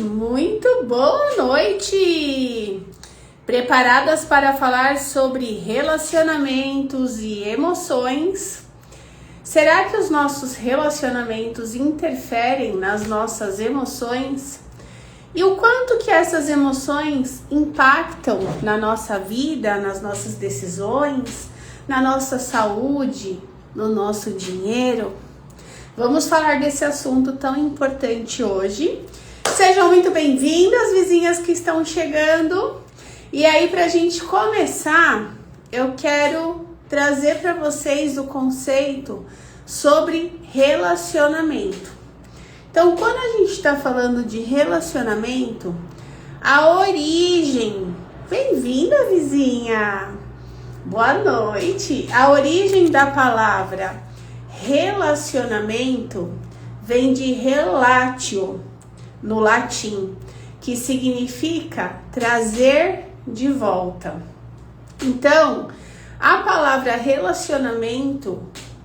Muito boa noite! Preparadas para falar sobre relacionamentos e emoções? Será que os nossos relacionamentos interferem nas nossas emoções? E o quanto que essas emoções impactam na nossa vida, nas nossas decisões, na nossa saúde, no nosso dinheiro? Vamos falar desse assunto tão importante hoje. Sejam muito bem-vindas, vizinhas que estão chegando. E aí, para a gente começar, eu quero trazer para vocês o conceito sobre relacionamento. Então, quando a gente está falando de relacionamento, a origem... Bem-vinda, vizinha! Boa noite! A origem da palavra relacionamento vem de relatio, no latim, que significa trazer de volta. Então, a palavra relacionamento,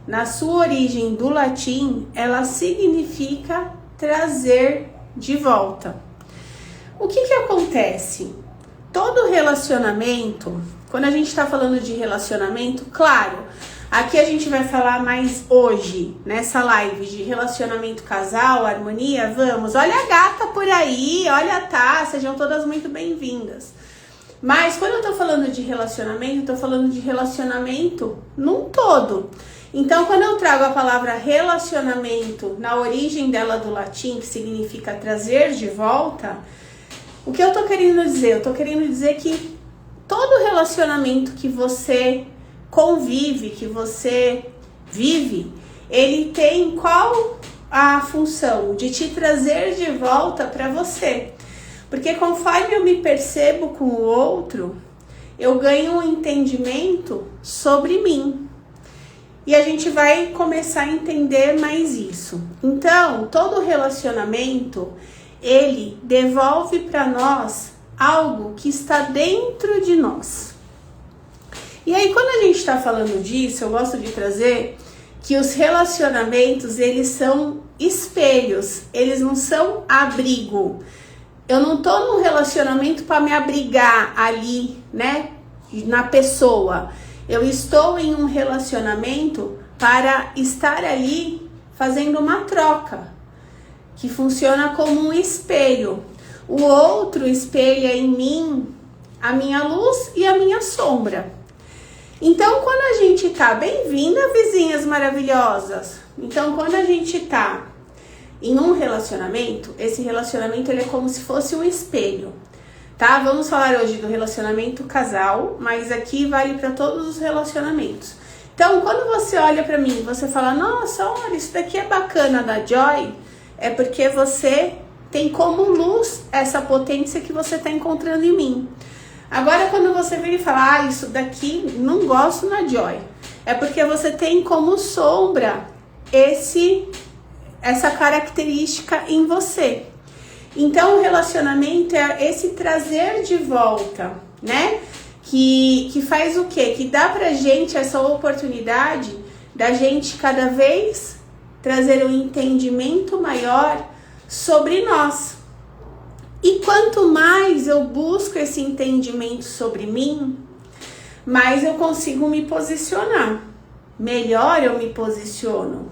na sua origem do latim, ela significa trazer de volta. O que acontece? Todo relacionamento, quando a gente está falando de relacionamento, claro, aqui a gente vai falar mais hoje, nessa live de relacionamento casal, harmonia, vamos. Olha a gata por aí, olha a Tá, sejam todas muito bem-vindas. Mas quando eu tô falando de relacionamento, eu tô falando de relacionamento num todo. Então, quando eu trago a palavra relacionamento na origem dela do latim, que significa trazer de volta, o que eu tô querendo dizer? Eu tô querendo dizer que todo relacionamento que você convive, que você vive, ele tem qual a função? De te trazer de volta para você. Porque conforme eu me percebo com o outro, eu ganho um entendimento sobre mim. E a gente vai começar a entender mais isso. Então, todo relacionamento, ele devolve para nós algo que está dentro de nós. E aí, quando a gente está falando disso, eu gosto de trazer que os relacionamentos, eles são espelhos, eles não são abrigo. Eu não tô num relacionamento para me abrigar ali, né, na pessoa. Eu estou em um relacionamento para estar ali fazendo uma troca, que funciona como um espelho. O outro espelha em mim a minha luz e a minha sombra. Então, quando a gente tá, bem-vinda, vizinhas maravilhosas. Então, quando a gente tá em um relacionamento, esse relacionamento ele é como se fosse um espelho, tá? Vamos falar hoje do relacionamento casal, mas aqui vale para todos os relacionamentos. Então, quando você olha para mim, você fala, nossa, olha, isso daqui é bacana da Joy, é porque você tem como luz essa potência que você tá encontrando em mim. Agora, quando você vem e fala, isso daqui não gosto na Joy, é porque você tem como sombra essa característica em você. Então, o relacionamento é esse trazer de volta, né? Que faz o quê? Que dá pra gente essa oportunidade da gente cada vez trazer um entendimento maior sobre nós. E quanto mais eu busco esse entendimento sobre mim, mais eu consigo me posicionar. Melhor eu me posiciono.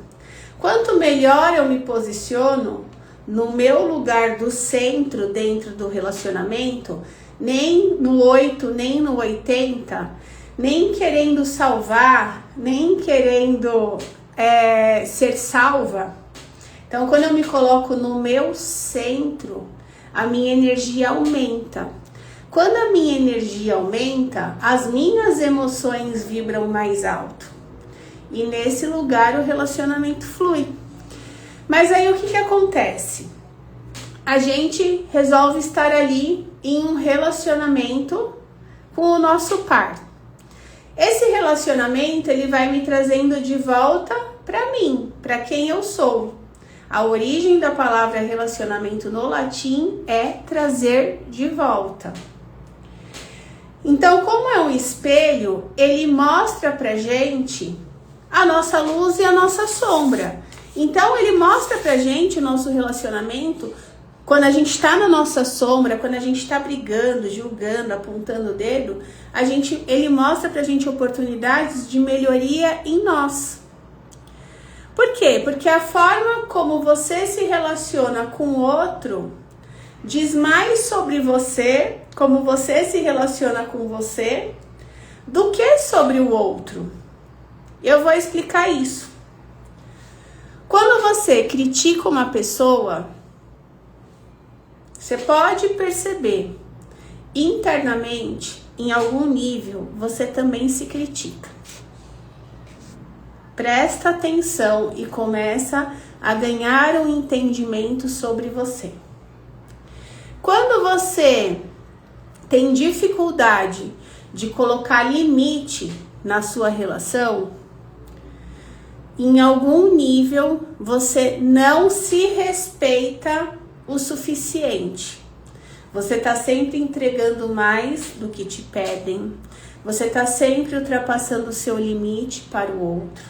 Quanto melhor eu me posiciono no meu lugar do centro dentro do relacionamento, nem no 8, nem no 80, nem querendo salvar, nem querendo ser salva. Então, quando eu me coloco no meu centro, a minha energia aumenta. Quando a minha energia aumenta, as minhas emoções vibram mais alto. E nesse lugar o relacionamento flui. Mas aí o que acontece? A gente resolve estar ali em um relacionamento com o nosso par. Esse relacionamento ele vai me trazendo de volta para mim, para quem eu sou. A origem da palavra relacionamento no latim é trazer de volta. Então, como é um espelho, ele mostra pra gente a nossa luz e a nossa sombra. Então, ele mostra pra gente o nosso relacionamento Quando a gente está na nossa sombra, quando a gente está brigando, julgando, apontando o dedo, ele mostra pra gente oportunidades de melhoria em nós. Por quê? Porque a forma como você se relaciona com o outro diz mais sobre você, como você se relaciona com você, do que sobre o outro. Eu vou explicar isso. Quando você critica uma pessoa, você pode perceber internamente, em algum nível, você também se critica. Presta atenção e começa a ganhar um entendimento sobre você. Quando você tem dificuldade de colocar limite na sua relação, em algum nível você não se respeita o suficiente. Você está sempre entregando mais do que te pedem. Você está sempre ultrapassando o seu limite para o outro.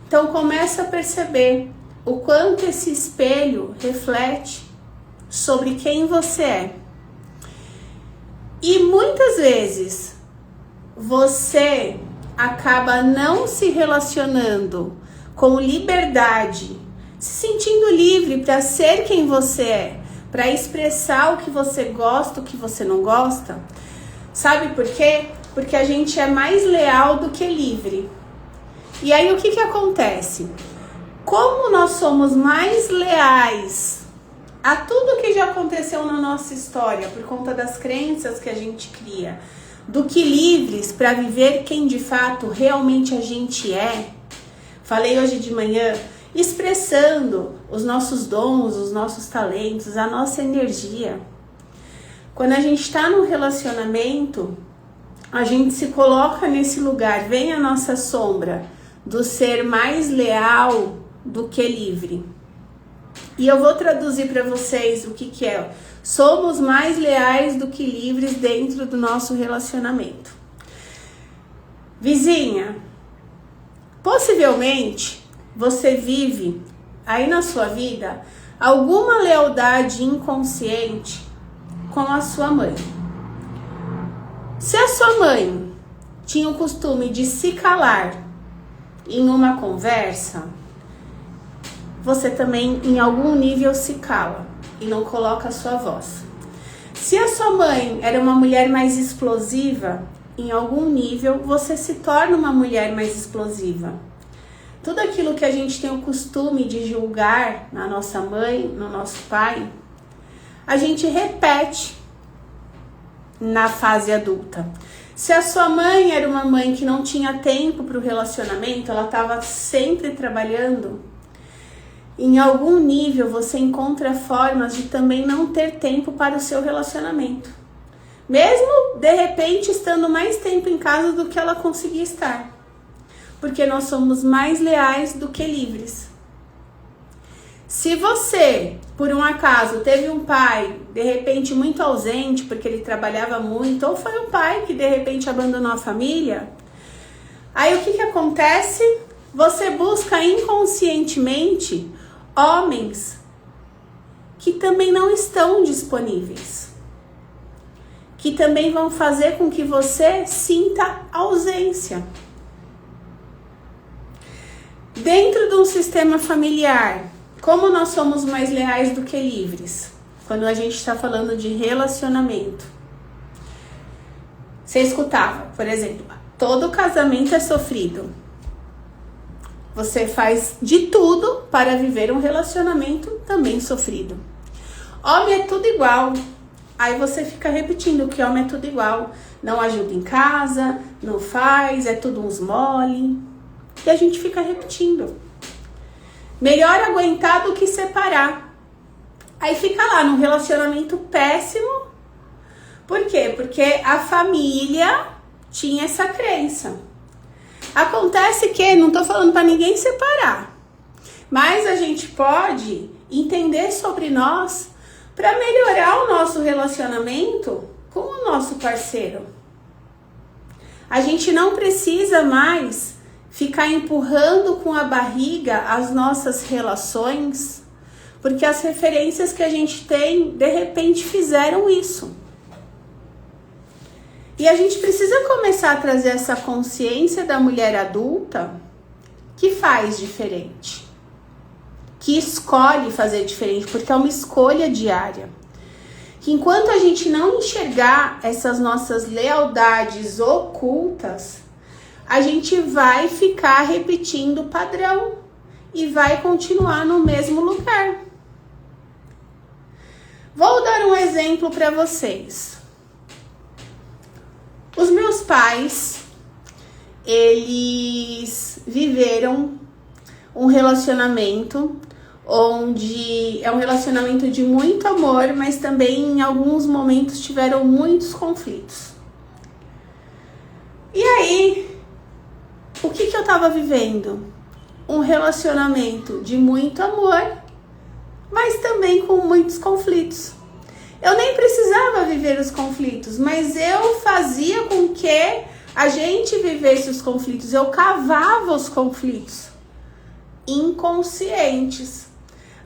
Então começa a perceber o quanto esse espelho reflete sobre quem você é. E muitas vezes você acaba não se relacionando com liberdade, se sentindo livre para ser quem você é, para expressar o que você gosta, o que você não gosta. Sabe por quê? Porque a gente é mais leal do que livre. E aí o que acontece? Como nós somos mais leais a tudo que já aconteceu na nossa história, por conta das crenças que a gente cria, do que livres para viver quem de fato realmente a gente é. Falei hoje de manhã, expressando os nossos dons, os nossos talentos, a nossa energia. Quando a gente está num relacionamento, a gente se coloca nesse lugar, vem a nossa sombra do ser mais leal do que livre. E eu vou traduzir para vocês o que é. Somos mais leais do que livres dentro do nosso relacionamento. Vizinha, possivelmente você vive aí na sua vida alguma lealdade inconsciente com a sua mãe. Se a sua mãe tinha o costume de se calar em uma conversa, você também em algum nível se cala e não coloca a sua voz. Se a sua mãe era uma mulher mais explosiva, em algum nível você se torna uma mulher mais explosiva. Tudo aquilo que a gente tem o costume de julgar na nossa mãe, no nosso pai, a gente repete na fase adulta. Se a sua mãe era uma mãe que não tinha tempo para o relacionamento, ela estava sempre trabalhando, em algum nível você encontra formas de também não ter tempo para o seu relacionamento. Mesmo, de repente, estando mais tempo em casa do que ela conseguia estar. Porque nós somos mais leais do que livres. Se você, por um acaso, teve um pai, de repente, muito ausente, porque ele trabalhava muito, ou foi um pai que, de repente, abandonou a família, aí o que acontece? Você busca inconscientemente homens que também não estão disponíveis, que também vão fazer com que você sinta ausência. Dentro de um sistema familiar, como nós somos mais leais do que livres, quando a gente está falando de relacionamento? Você escutava, por exemplo, todo casamento é sofrido. Você faz de tudo para viver um relacionamento também sofrido. Homem é tudo igual. Aí você fica repetindo que homem é tudo igual. Não ajuda em casa, não faz, é tudo uns mole. E a gente fica repetindo. Melhor aguentar do que separar. Aí fica lá num relacionamento péssimo. Por quê? Porque a família tinha essa crença. Acontece que, não tô falando para ninguém separar, mas a gente pode entender sobre nós para melhorar o nosso relacionamento com o nosso parceiro. A gente não precisa mais ficar empurrando com a barriga as nossas relações, Porque as referências que a gente tem, de repente, fizeram isso. E a gente precisa começar a trazer essa consciência da mulher adulta que faz diferente, que escolhe fazer diferente, porque é uma escolha diária. Que enquanto a gente não enxergar essas nossas lealdades ocultas, a gente vai ficar repetindo o padrão e vai continuar no mesmo lugar. Vou dar um exemplo para vocês. Os meus pais, eles viveram um relacionamento onde é um relacionamento de muito amor, mas também em alguns momentos tiveram muitos conflitos. E aí, o que eu tava vivendo? Um relacionamento de muito amor, mas também com muitos conflitos. Eu nem precisava viver os conflitos, mas eu fazia com que a gente vivesse os conflitos. Eu cavava os conflitos inconscientes,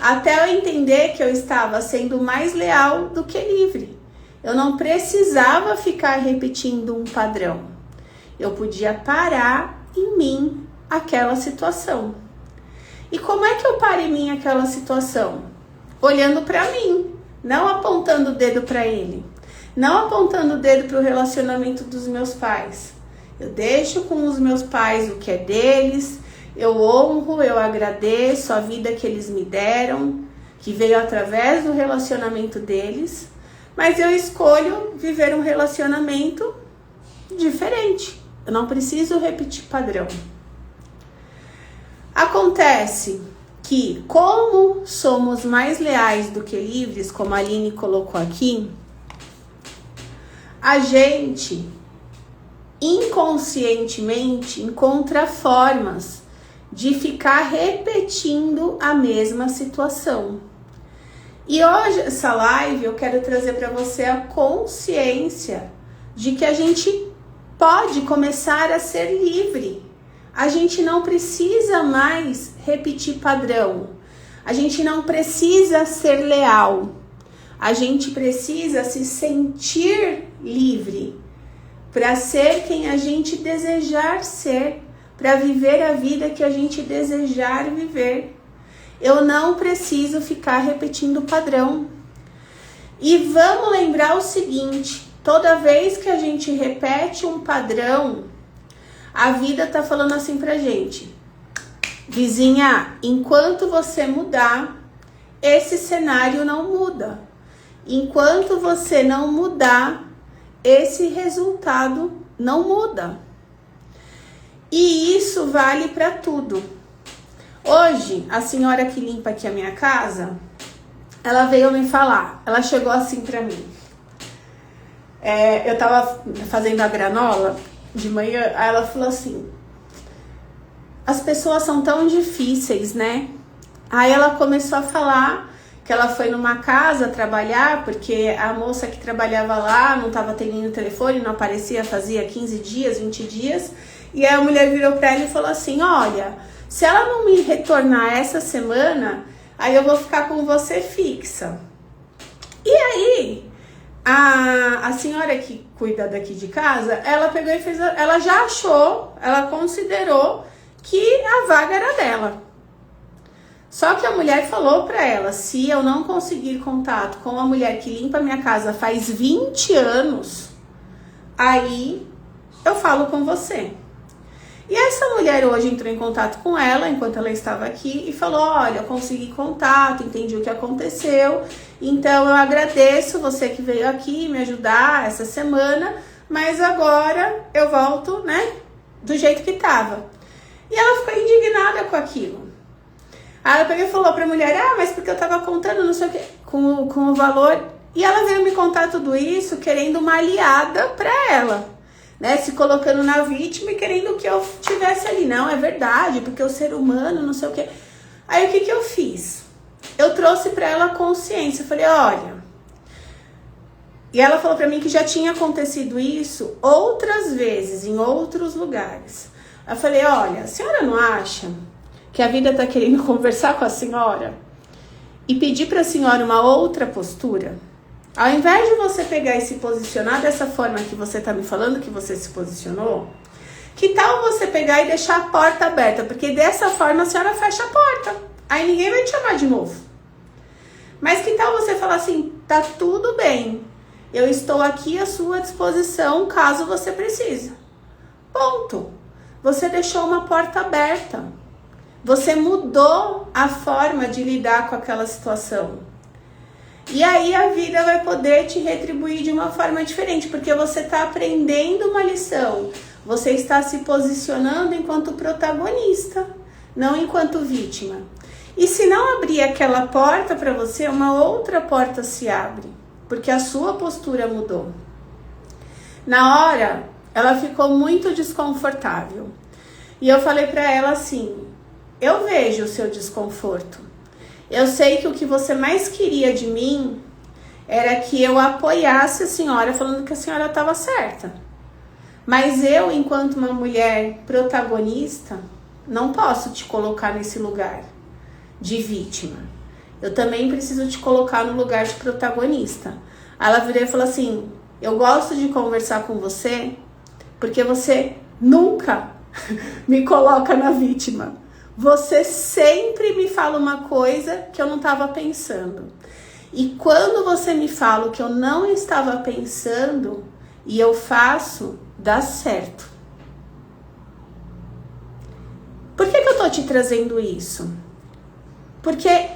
até eu entender que eu estava sendo mais leal do que livre. Eu não precisava ficar repetindo um padrão. Eu podia parar em mim aquela situação. E como é que eu paro em mim aquela situação? Olhando para mim, não apontando o dedo para ele, não apontando o dedo para o relacionamento dos meus pais. Eu deixo com os meus pais o que é deles, eu honro, eu agradeço a vida que eles me deram, que veio através do relacionamento deles, mas eu escolho viver um relacionamento diferente. Eu não preciso repetir padrão. Acontece que, como somos mais leais do que livres, como a Aline colocou aqui, a gente inconscientemente encontra formas de ficar repetindo a mesma situação. E hoje, essa live, eu quero trazer para você a consciência de que a gente pode começar a ser livre. A gente não precisa mais repetir padrão. A gente não precisa ser leal. A gente precisa se sentir livre para ser quem a gente desejar ser, para viver a vida que a gente desejar viver. Eu não preciso ficar repetindo padrão. E vamos lembrar o seguinte, toda vez que a gente repete um padrão, a vida tá falando assim pra gente: vizinha, enquanto você mudar, esse cenário não muda. Enquanto você não mudar, esse resultado não muda. E isso vale para tudo. Hoje, a senhora que limpa aqui a minha casa, ela veio me falar, ela chegou assim pra mim. Eu tava fazendo a granola de manhã, aí ela falou assim: as pessoas são tão difíceis, né? Aí ela começou a falar que ela foi numa casa trabalhar, porque a moça que trabalhava lá não estava atendendo o telefone, não aparecia, fazia 15 dias, 20 dias. E aí a mulher virou pra ela e falou assim: olha, se ela não me retornar essa semana, aí eu vou ficar com você fixa. E aí, a senhora que cuida daqui de casa, ela pegou e fez, ela já achou, ela considerou que a vaga era dela. Só que a mulher falou pra ela: se eu não conseguir contato com a mulher que limpa a minha casa faz 20 anos, aí eu falo com você. E essa mulher hoje entrou em contato com ela enquanto ela estava aqui e falou: olha, eu consegui contato, entendi o que aconteceu, então eu agradeço você que veio aqui me ajudar essa semana, mas agora eu volto, né, do jeito que tava. E ela ficou indignada com aquilo. Aí ela pegou e falou pra mulher: ah, mas porque eu tava contando não sei o que, com o valor. E ela veio me contar tudo isso querendo uma aliada pra ela, né, se colocando na vítima e querendo que eu tivesse ali. Não, é verdade, porque o ser humano, não sei o que. Aí o que eu fiz? Eu trouxe pra ela consciência. Eu falei: olha... E ela falou pra mim que já tinha acontecido isso outras vezes, em outros lugares. Eu falei: olha, a senhora não acha que a vida tá querendo conversar com a senhora? e pedir para a senhora uma outra postura, ao invés de você pegar e se posicionar dessa forma que você está me falando que você se posicionou, que tal você pegar e deixar a porta aberta? Porque dessa forma a senhora fecha a porta, aí ninguém vai te chamar de novo. Mas que tal você falar assim, tá tudo bem, eu estou aqui à sua disposição caso você precise. Ponto. Você deixou uma porta aberta. Você mudou a forma de lidar com aquela situação. E aí a vida vai poder te retribuir de uma forma diferente, porque você está aprendendo uma lição. Você está se posicionando enquanto protagonista, não enquanto vítima. E se não abrir aquela porta para você, uma outra porta se abre, porque a sua postura mudou. Na hora, ela ficou muito desconfortável. E eu falei para ela assim, eu vejo o seu desconforto. Eu sei que o que você mais queria de mim era que eu apoiasse a senhora falando que a senhora estava certa. Mas eu, enquanto uma mulher protagonista, não posso te colocar nesse lugar de vítima. Eu também preciso te colocar no lugar de protagonista. Aí ela virou e falou assim, eu gosto de conversar com você porque você nunca me coloca na vítima. Você sempre me fala uma coisa que eu não estava pensando. E quando você me fala o que eu não estava pensando e eu faço, dá certo. Por que eu tô te trazendo isso? Porque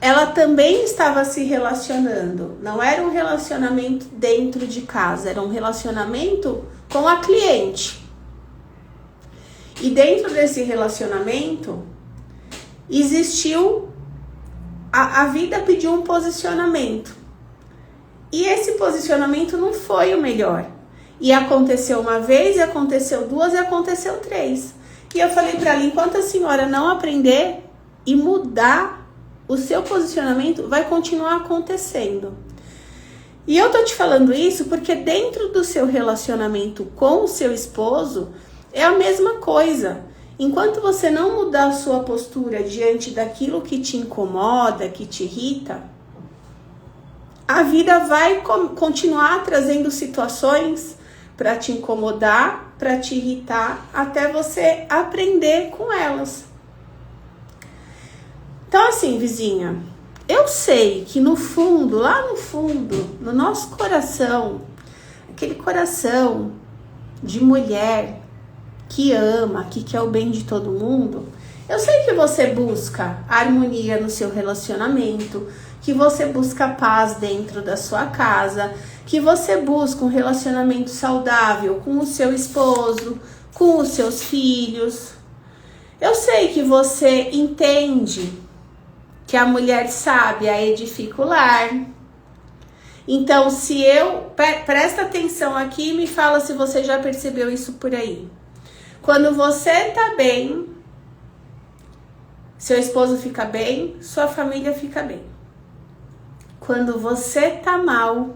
ela também estava se relacionando. Não era um relacionamento dentro de casa, era um relacionamento com a cliente. E dentro desse relacionamento, existiu, a vida pediu um posicionamento. E esse posicionamento não foi o melhor. E aconteceu uma vez, e aconteceu duas, e aconteceu três. E eu falei para ela, enquanto a senhora não aprender e mudar o seu posicionamento, vai continuar acontecendo. E eu tô te falando isso porque dentro do seu relacionamento com o seu esposo, é a mesma coisa. Enquanto você não mudar a sua postura diante daquilo que te incomoda, que te irrita, a vida vai continuar trazendo situações para te incomodar, para te irritar, até você aprender com elas. Então assim, vizinha, eu sei que no fundo, lá no fundo, no nosso coração, aquele coração de mulher que ama, que quer o bem de todo mundo, eu sei que você busca harmonia no seu relacionamento, que você busca paz dentro da sua casa, que você busca um relacionamento saudável com o seu esposo, com os seus filhos. Eu sei que você entende que a mulher sábia edifica o lar. Então, se eu... Presta atenção aqui e me fala se você já percebeu isso por aí. Quando você tá bem, seu esposo fica bem, sua família fica bem. Quando você tá mal,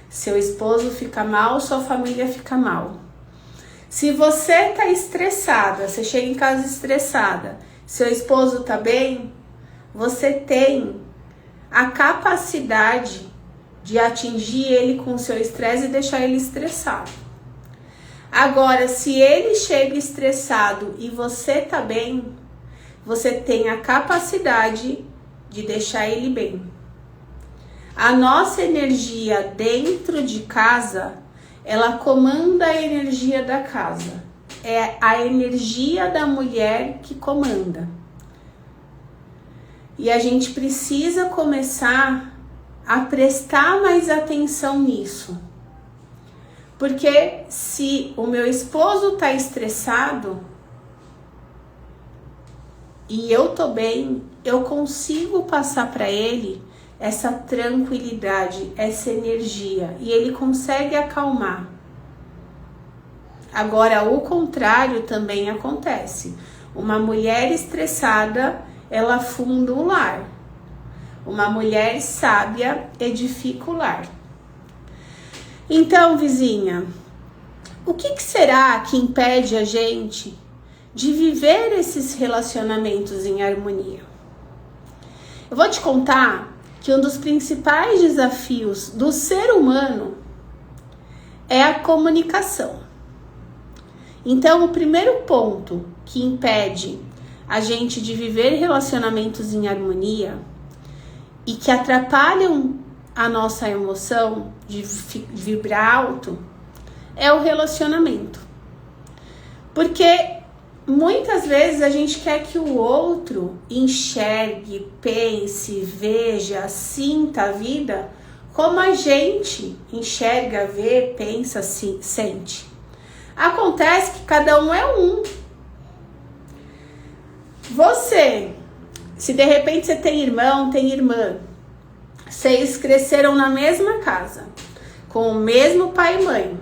seu esposo fica mal, sua família fica mal. Se você tá estressada, você chega em casa estressada, seu esposo tá bem, você tem a capacidade de atingir ele com o seu estresse e deixar ele estressado. Agora, se ele chega estressado e você tá bem, você tem a capacidade de deixar ele bem. A nossa energia dentro de casa, ela comanda a energia da casa. É a energia da mulher que comanda. E a gente precisa começar a prestar mais atenção nisso. Porque se o meu esposo tá estressado e eu tô bem, eu consigo passar para ele essa tranquilidade, essa energia, e ele consegue acalmar. Agora, o contrário também acontece. Uma mulher estressada, ela afunda o lar. Uma mulher sábia edifica o lar. Então, vizinha, o que será que impede a gente de viver esses relacionamentos em harmonia? Eu vou te contar que um dos principais desafios do ser humano é a comunicação. Então, o primeiro ponto que impede a gente de viver relacionamentos em harmonia e que atrapalham a nossa emoção de vibrar alto é o relacionamento. Porque muitas vezes a gente quer que o outro enxergue, pense, veja, sinta a vida como a gente enxerga, vê, pensa, sente. Acontece que cada um é um. Você, se de repente você tem irmão, tem irmã, vocês cresceram na mesma casa, com o mesmo pai e mãe,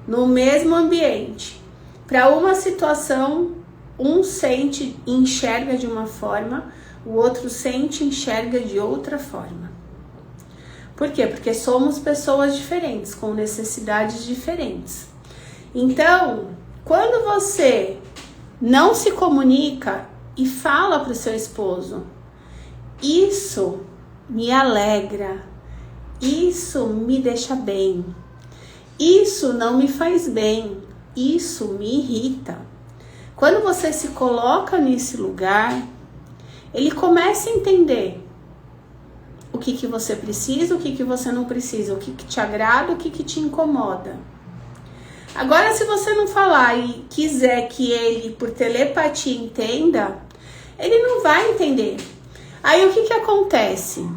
no mesmo ambiente, para uma situação, um sente e enxerga de uma forma, o outro sente e enxerga de outra forma. Por quê? Porque somos pessoas diferentes, com necessidades diferentes. Então, quando você não se comunica e fala para o seu esposo, isso me alegra, isso me deixa bem, isso não me faz bem, isso me irrita. Quando você se coloca nesse lugar, ele começa a entender o que você precisa, o que você não precisa, o que te agrada, o que te incomoda. Agora, se você não falar e quiser que ele, por telepatia, entenda, ele não vai entender. Aí, o que acontece?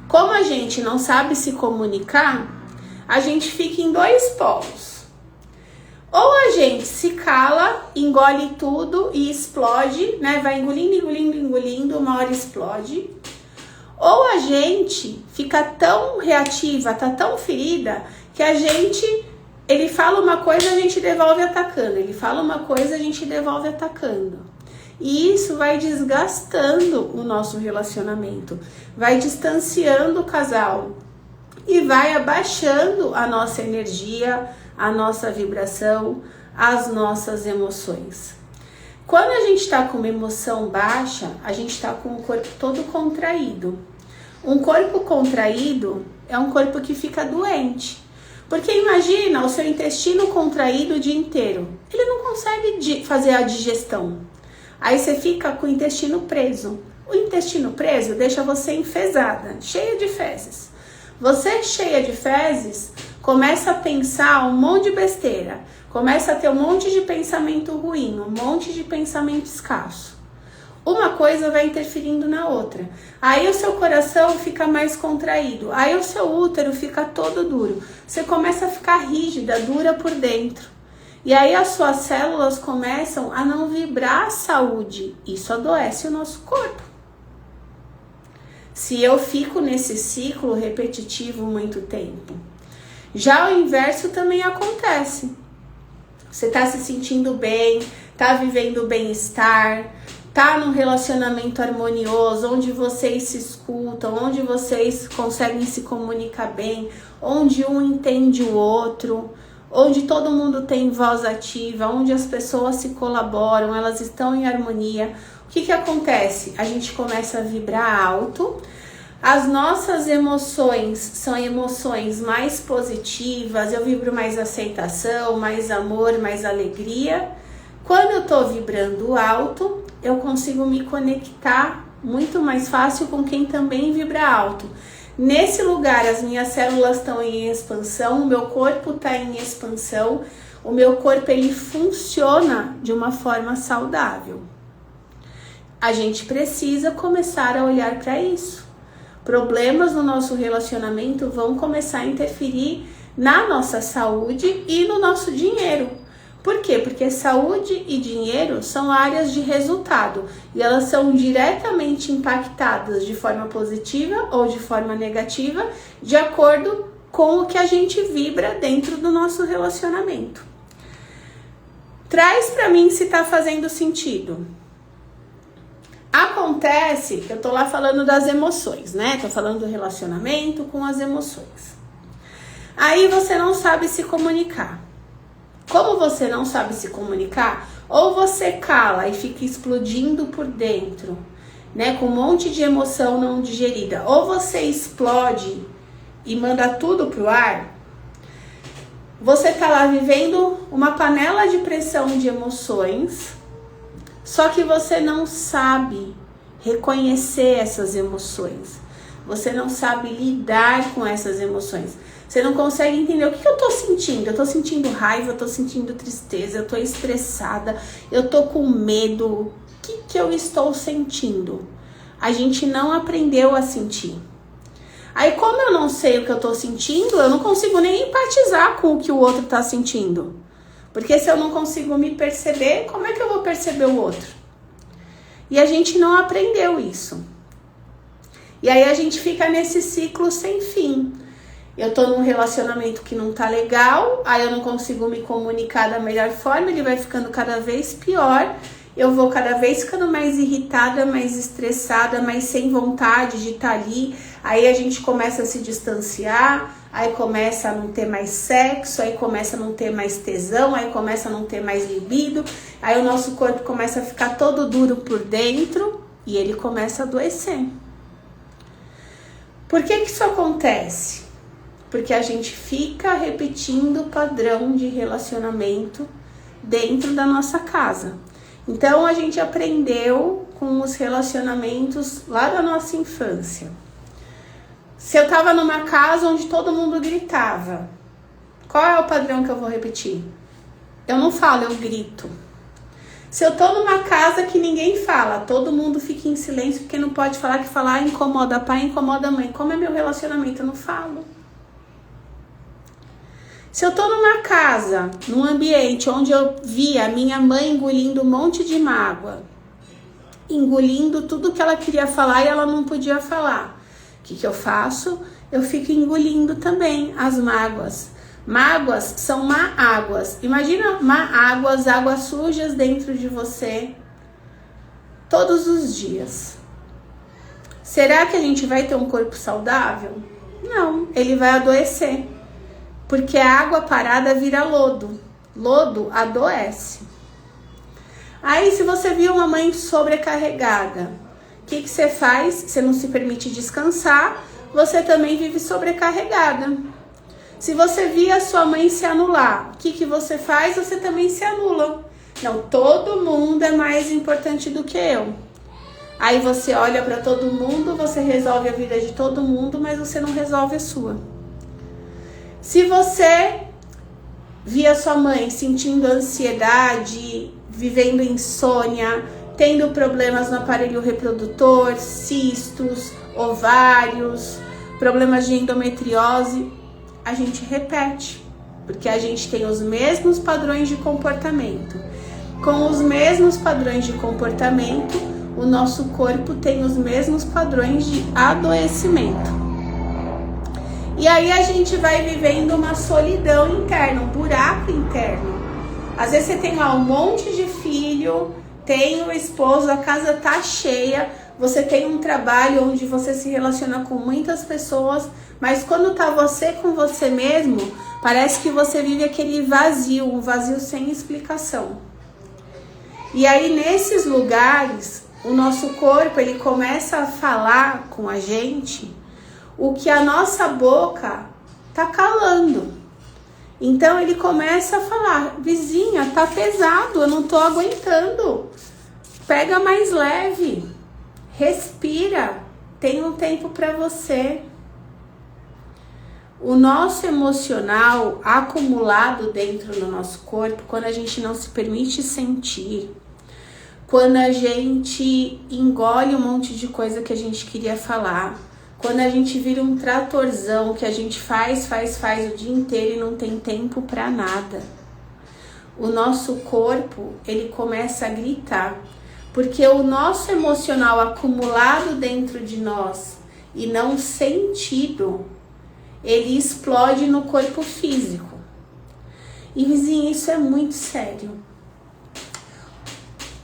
Como a gente não sabe se comunicar, a gente fica em dois polos. Ou a gente se cala, engole tudo e explode, né? Vai engolindo, engolindo, engolindo, uma hora explode. Ou a gente fica tão reativa, tá tão ferida, que ele fala uma coisa, a gente devolve atacando. Ele fala uma coisa, a gente devolve atacando. E isso vai desgastando o nosso relacionamento, vai distanciando o casal e vai abaixando a nossa energia, a nossa vibração, as nossas emoções. Quando a gente está com uma emoção baixa, a gente está com o corpo todo contraído. Um corpo contraído é um corpo que fica doente. Porque imagina o seu intestino contraído o dia inteiro. Ele não consegue fazer a digestão. Aí você fica com o intestino preso. O intestino preso deixa você enfesada, cheia de fezes. Você cheia de fezes, começa a pensar um monte de besteira. Começa a ter um monte de pensamento ruim, um monte de pensamento escasso. Uma coisa vai interferindo na outra. Aí o seu coração fica mais contraído. Aí o seu útero fica todo duro. Você começa a ficar rígida, dura por dentro. E aí as suas células começam a não vibrar a saúde. Isso adoece o nosso corpo. Se eu fico nesse ciclo repetitivo muito tempo. Já o inverso também acontece. Você tá se sentindo bem, tá vivendo bem-estar, tá num relacionamento harmonioso, onde vocês se escutam, onde vocês conseguem se comunicar bem, onde um entende o outro, onde todo mundo tem voz ativa, onde as pessoas se colaboram, elas estão em harmonia. O que acontece? A gente começa a vibrar alto, as nossas emoções são emoções mais positivas, eu vibro mais aceitação, mais amor, mais alegria. Quando eu tô vibrando alto, eu consigo me conectar muito mais fácil com quem também vibra alto. Nesse lugar, as minhas células estão em expansão, o meu corpo está em expansão, o meu corpo ele funciona de uma forma saudável. A gente precisa começar a olhar para isso. Problemas no nosso relacionamento vão começar a interferir na nossa saúde e no nosso dinheiro. Por quê? Porque saúde e dinheiro são áreas de resultado e elas são diretamente impactadas de forma positiva ou de forma negativa, de acordo com o que a gente vibra dentro do nosso relacionamento. Traz para mim se tá fazendo sentido. Acontece que eu tô lá falando das emoções, né? Tô falando do relacionamento com as emoções. Aí você não sabe se comunicar. Como você não sabe se comunicar, ou você cala e fica explodindo por dentro né, com um monte de emoção não digerida. Ou você explode e manda tudo pro ar, você tá lá vivendo uma panela de pressão de emoções, só que você não sabe reconhecer essas emoções. Você não sabe lidar com essas emoções. Você não consegue entender o que eu tô sentindo. Eu tô sentindo raiva, eu tô sentindo tristeza, eu tô estressada, eu tô com medo. O que eu estou sentindo? A gente não aprendeu a sentir. Aí, como eu não sei o que eu tô sentindo, eu não consigo nem empatizar com o que o outro tá sentindo. Porque se eu não consigo me perceber, como é que eu vou perceber o outro? E a gente não aprendeu isso. E aí a gente fica nesse ciclo sem fim. Eu tô num relacionamento que não tá legal, aí eu não consigo me comunicar da melhor forma, ele vai ficando cada vez pior, eu vou cada vez ficando mais irritada, mais estressada, mais sem vontade de estar ali, aí a gente começa a se distanciar, aí começa a não ter mais sexo, aí começa a não ter mais tesão, aí começa a não ter mais libido, aí o nosso corpo começa a ficar todo duro por dentro e ele começa a adoecer. Por que isso acontece? Porque a gente fica repetindo o padrão de relacionamento dentro da nossa casa. Então, a gente aprendeu com os relacionamentos lá da nossa infância. Se eu tava numa casa onde todo mundo gritava, qual é o padrão que eu vou repetir? Eu não falo, eu grito. Se eu tô numa casa que ninguém fala, todo mundo fica em silêncio porque não pode falar, que falar incomoda pai, incomoda mãe. Como é meu relacionamento? Eu não falo. Se eu tô numa casa, num ambiente onde eu vi a minha mãe engolindo um monte de mágoa, engolindo tudo que ela queria falar e ela não podia falar, o que eu faço? Eu fico engolindo também as mágoas. Mágoas são má-águas. Imagina má-águas, águas sujas dentro de você todos os dias. Será que a gente vai ter um corpo saudável? Não, ele vai adoecer. Porque a água parada vira lodo. Lodo adoece. Aí, se você viu uma mãe sobrecarregada, o que você faz? Você não se permite descansar, você também vive sobrecarregada. Se você via a sua mãe se anular, o que você faz? Você também se anula. Não, todo mundo é mais importante do que eu. Aí você olha para todo mundo, você resolve a vida de todo mundo, mas você não resolve a sua. Se você via sua mãe sentindo ansiedade, vivendo insônia, tendo problemas no aparelho reprodutor, cistos, ovários, problemas de endometriose, a gente repete, porque a gente tem os mesmos padrões de comportamento. Com os mesmos padrões de comportamento, o nosso corpo tem os mesmos padrões de adoecimento. E aí a gente vai vivendo uma solidão interna, um buraco interno. Às vezes você tem lá um monte de filho, tem o esposo, a casa tá cheia, você tem um trabalho onde você se relaciona com muitas pessoas, mas quando tá você com você mesmo, parece que você vive aquele vazio, um vazio sem explicação. E aí nesses lugares, o nosso corpo ele começa a falar com a gente o que a nossa boca tá calando. Então ele começa a falar: vizinha, tá pesado, eu não tô aguentando. Pega mais leve, respira, tem um tempo para você. O nosso emocional acumulado dentro do nosso corpo, quando a gente não se permite sentir, quando a gente engole um monte de coisa que a gente queria falar, quando a gente vira um tratorzão que a gente faz o dia inteiro e não tem tempo para nada, o nosso corpo ele começa a gritar, porque o nosso emocional acumulado dentro de nós e não sentido, ele explode no corpo físico. E vizinha, isso é muito sério.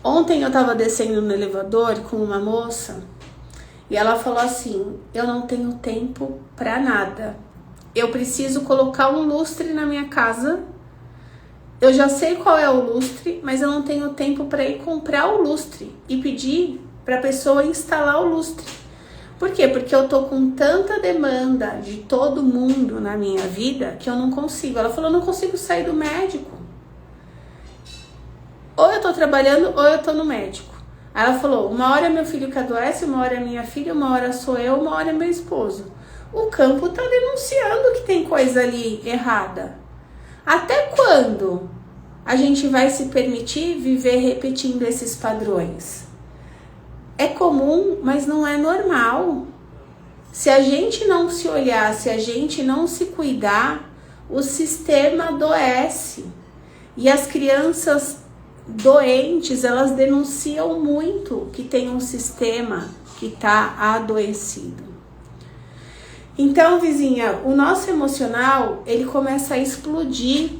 Ontem eu tava descendo no elevador com uma moça e ela falou assim: eu não tenho tempo pra nada. Eu preciso colocar um lustre na minha casa. Eu já sei qual é o lustre, mas eu não tenho tempo pra ir comprar o lustre e pedir para a pessoa instalar o lustre. Por quê? Porque eu tô com tanta demanda de todo mundo na minha vida que eu não consigo. Ela falou, eu não consigo sair do médico. Ou eu tô trabalhando ou eu tô no médico. Aí ela falou, uma hora é meu filho que adoece, uma hora é minha filha, uma hora sou eu, uma hora é meu esposo. O campo tá denunciando que tem coisa ali errada. Até quando a gente vai se permitir viver repetindo esses padrões? É comum, mas não é normal. Se a gente não se olhar, se a gente não se cuidar, o sistema adoece. E as crianças doentes, elas denunciam muito que tem um sistema que está adoecido. Então, vizinha, o nosso emocional, ele começa a explodir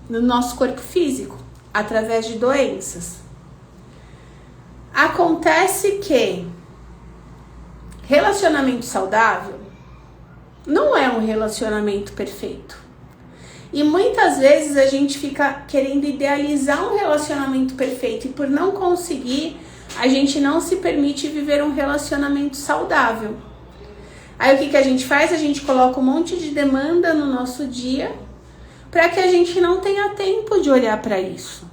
no nosso corpo físico, através de doenças. Acontece que relacionamento saudável não é um relacionamento perfeito. E muitas vezes a gente fica querendo idealizar um relacionamento perfeito e por não conseguir, a gente não se permite viver um relacionamento saudável. Aí o que a gente faz? A gente coloca um monte de demanda no nosso dia para que a gente não tenha tempo de olhar para isso.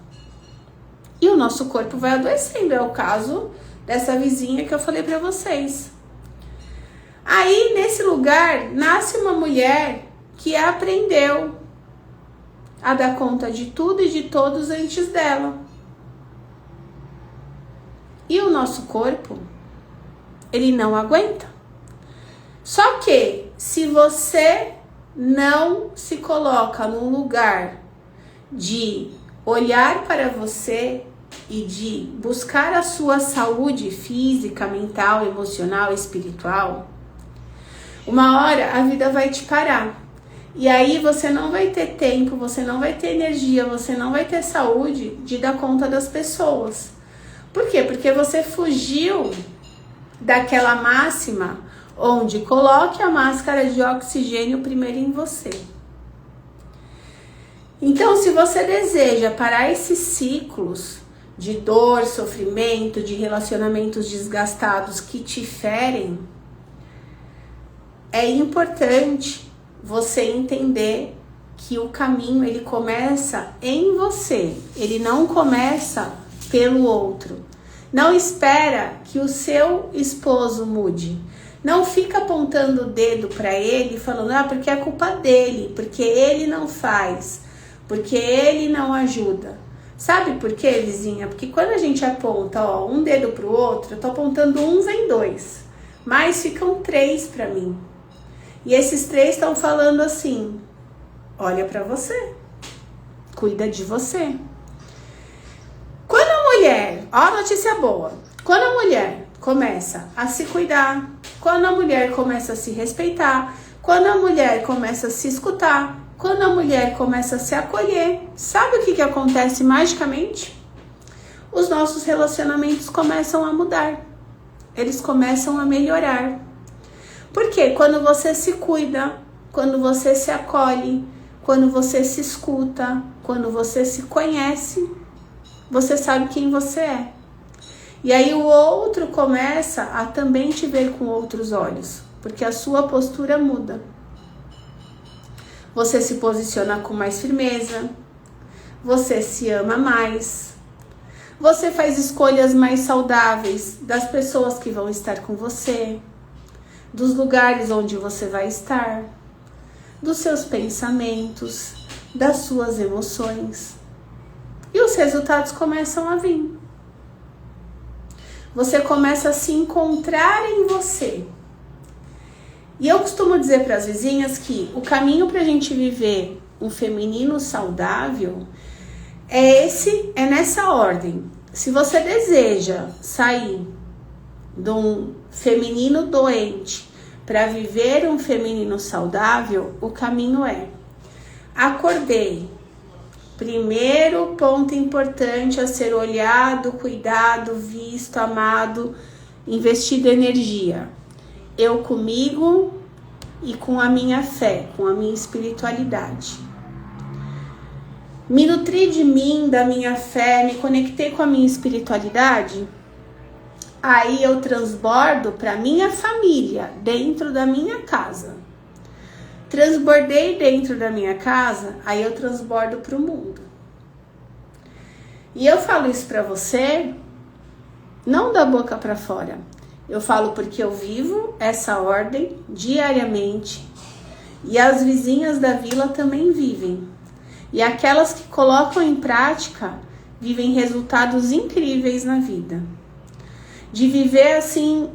E o nosso corpo vai adoecendo, é o caso dessa vizinha que eu falei para vocês. Aí, nesse lugar, nasce uma mulher que aprendeu a dar conta de tudo e de todos antes dela. E o nosso corpo, ele não aguenta. Só que, se você não se coloca num lugar de olhar para você e de buscar a sua saúde física, mental, emocional, espiritual, uma hora a vida vai te parar. E aí você não vai ter tempo, você não vai ter energia, você não vai ter saúde de dar conta das pessoas. Por quê? Porque você fugiu daquela máxima onde coloque a máscara de oxigênio primeiro em você. Então, se você deseja parar esses ciclos de dor, sofrimento, de relacionamentos desgastados que te ferem, é importante você entender que o caminho, ele começa em você, ele não começa pelo outro. Não espera que o seu esposo mude. Não fica apontando o dedo para ele falando, porque é culpa dele, porque ele não faz, porque ele não ajuda. Sabe por quê, vizinha? Porque quando a gente aponta um dedo pro outro, eu tô apontando um, vem dois, mas ficam três para mim. E esses três estão falando assim, olha para você, cuida de você. Quando a mulher, ó a notícia boa, quando a mulher começa a se cuidar, quando a mulher começa a se respeitar, quando a mulher começa a se escutar, quando a mulher começa a se acolher, sabe o que acontece magicamente? Os nossos relacionamentos começam a mudar, eles começam a melhorar. Porque quando você se cuida, quando você se acolhe, quando você se escuta, quando você se conhece, você sabe quem você é. E aí o outro começa a também te ver com outros olhos, porque a sua postura muda. Você se posiciona com mais firmeza, você se ama mais, você faz escolhas mais saudáveis das pessoas que vão estar com você, dos lugares onde você vai estar, dos seus pensamentos, das suas emoções. E os resultados começam a vir. Você começa a se encontrar em você. E eu costumo dizer para as vizinhas que o caminho para a gente viver um feminino saudável é nessa ordem. Se você deseja sair de um feminino doente para viver um feminino saudável, o caminho é: acordei. Primeiro ponto importante a ser olhado, cuidado, visto, amado, investido energia. Eu comigo e com a minha fé, com a minha espiritualidade. Me nutri de mim, da minha fé, me conectei com a minha espiritualidade. aí eu transbordo para minha família, dentro da minha casa. Transbordei dentro da minha casa, aí eu transbordo para o mundo. E eu falo isso para você, não da boca para fora. Eu falo porque eu vivo essa ordem diariamente. E as vizinhas da vila também vivem. E aquelas que colocam em prática, vivem resultados incríveis na vida. De viver assim,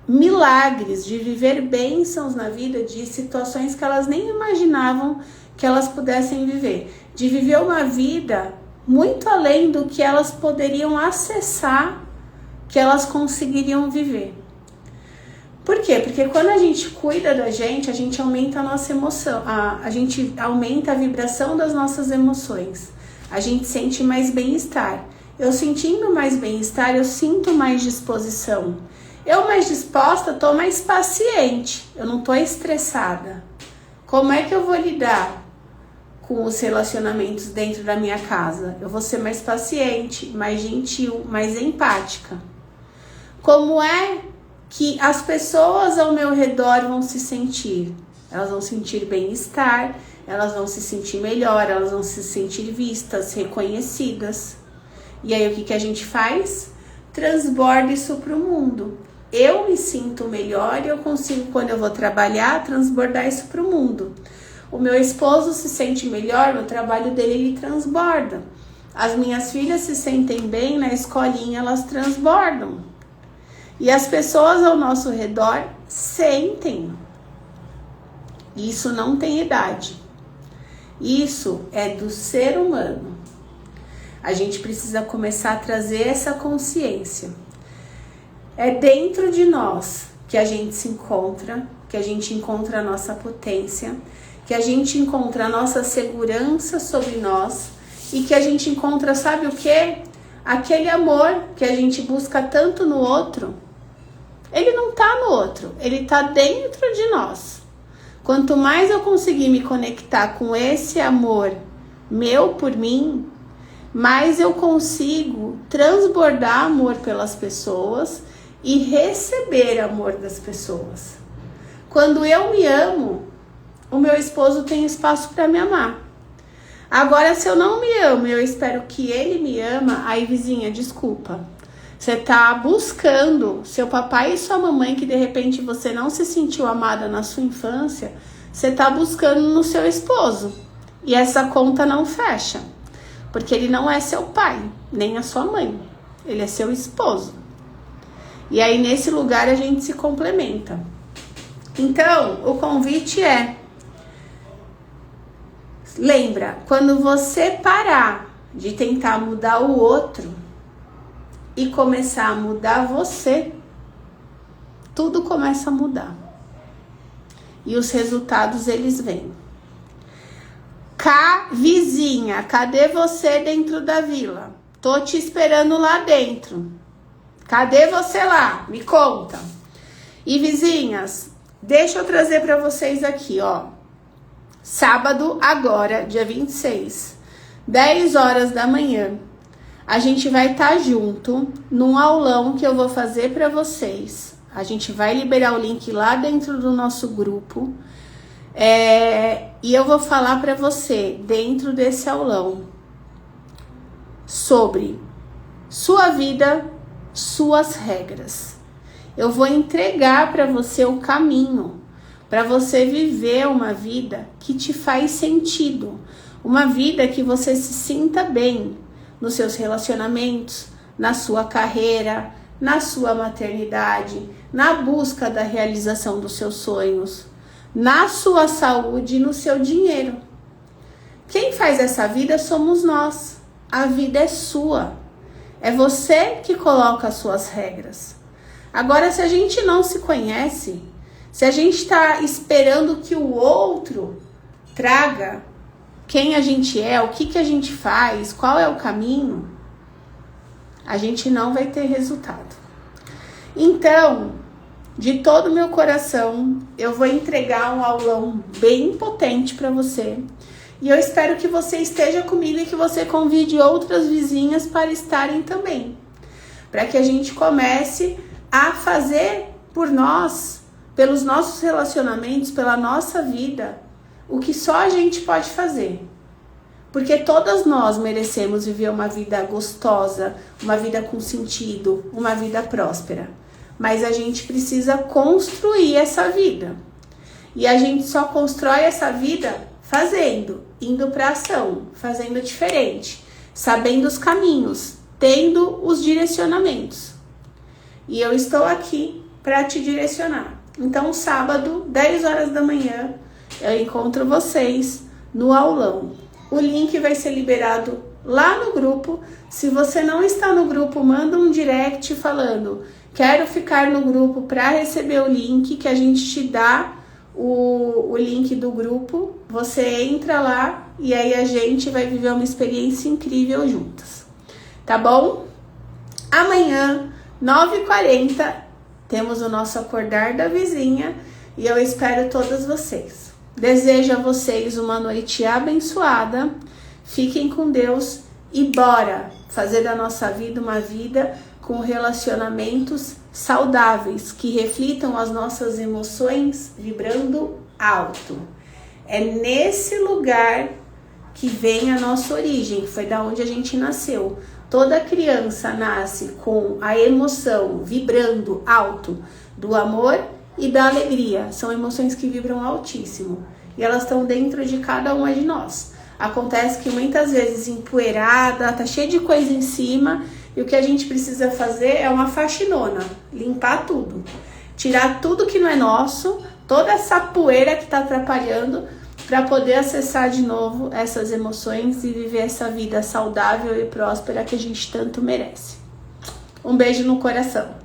milagres, de viver bênçãos na vida, de situações que elas nem imaginavam que elas pudessem viver. De viver uma vida muito além do que elas poderiam acessar, que elas conseguiriam viver. Por quê? Porque quando a gente cuida da gente, a gente aumenta a nossa emoção, a gente aumenta a vibração das nossas emoções. A gente sente mais bem-estar. Eu sentindo mais bem-estar, eu sinto mais disposição. Eu mais disposta, tô mais paciente. Eu não tô estressada. Como é que eu vou lidar com os relacionamentos dentro da minha casa? Eu vou ser mais paciente, mais gentil, mais empática. Como é que as pessoas ao meu redor vão se sentir? Elas vão sentir bem-estar, elas vão se sentir melhor, elas vão se sentir vistas, reconhecidas. E aí o que a gente faz? Transborda isso para o mundo. Eu me sinto melhor e eu consigo, quando eu vou trabalhar, transbordar isso para o mundo. O meu esposo se sente melhor, o trabalho dele ele transborda. As minhas filhas se sentem bem na escolinha, elas transbordam. E as pessoas ao nosso redor sentem. Isso não tem idade. Isso é do ser humano. A gente precisa começar a trazer essa consciência. É dentro de nós que a gente se encontra, que a gente encontra a nossa potência, que a gente encontra a nossa segurança sobre nós e que a gente encontra, sabe o quê? Aquele amor que a gente busca tanto no outro. Ele não tá no outro, ele tá dentro de nós. Quanto mais eu conseguir me conectar com esse amor meu por mim, mais eu consigo transbordar amor pelas pessoas e receber amor das pessoas. Quando eu me amo, o meu esposo tem espaço para me amar. Agora, se eu não me amo e eu espero que ele me ama, aí vizinha, desculpa. Você tá buscando seu papai e sua mamãe, que de repente você não se sentiu amada na sua infância, você tá buscando no seu esposo. E essa conta não fecha. Porque ele não é seu pai, nem a sua mãe. Ele é seu esposo. E aí, nesse lugar, a gente se complementa. Então, o convite é... Lembra, quando você parar de tentar mudar o outro e começar a mudar você, tudo começa a mudar. E os resultados, eles vêm. Vizinha, cadê você dentro da vila? Tô te esperando lá dentro. Cadê você lá? Me conta. E vizinhas, deixa eu trazer para vocês aqui, ó. Sábado agora, dia 26, 10 horas da manhã. A gente vai estar junto num aulão que eu vou fazer para vocês. A gente vai liberar o link lá dentro do nosso grupo. E eu vou falar para você, dentro desse aulão, sobre sua vida, suas regras. Eu vou entregar para você o caminho, para você viver uma vida que te faz sentido, uma vida que você se sinta bem nos seus relacionamentos, na sua carreira, na sua maternidade, na busca da realização dos seus sonhos, na sua saúde e no seu dinheiro. Quem faz essa vida somos nós. A vida é sua. É você que coloca as suas regras. Agora, se a gente não se conhece, se a gente está esperando que o outro traga quem a gente é, o que a gente faz, qual é o caminho, a gente não vai ter resultado. Então, de todo o meu coração, eu vou entregar um aulão bem potente para você. E eu espero que você esteja comigo e que você convide outras vizinhas para estarem também. para que a gente comece a fazer por nós, pelos nossos relacionamentos, pela nossa vida, o que só a gente pode fazer. Porque todas nós merecemos viver uma vida gostosa, uma vida com sentido, uma vida próspera. Mas a gente precisa construir essa vida. E a gente só constrói essa vida fazendo, indo para ação, fazendo diferente, sabendo os caminhos, tendo os direcionamentos. E eu estou aqui para te direcionar. Então, sábado, 10 horas da manhã, eu encontro vocês no aulão. O link vai ser liberado lá no grupo. Se você não está no grupo, manda um direct falando: quero ficar no grupo para receber o link, que a gente te dá o link do grupo. Você entra lá e aí a gente vai viver uma experiência incrível juntas. Tá bom? Amanhã, 9h40, temos o nosso Acordar da Vizinha e eu espero todas vocês. Desejo a vocês uma noite abençoada. Fiquem com Deus e bora fazer da nossa vida uma vida com relacionamentos saudáveis, que reflitam as nossas emoções vibrando alto. É nesse lugar que vem a nossa origem, que foi da onde a gente nasceu. Toda criança nasce com a emoção vibrando alto do amor e da alegria. São emoções que vibram altíssimo e elas estão dentro de cada uma de nós. Acontece que muitas vezes empoeirada, tá cheia de coisa em cima, e o que a gente precisa fazer é uma faxinona, limpar tudo, tirar tudo que não é nosso, toda essa poeira que tá atrapalhando, para poder acessar de novo essas emoções e viver essa vida saudável e próspera que a gente tanto merece. Um beijo no coração.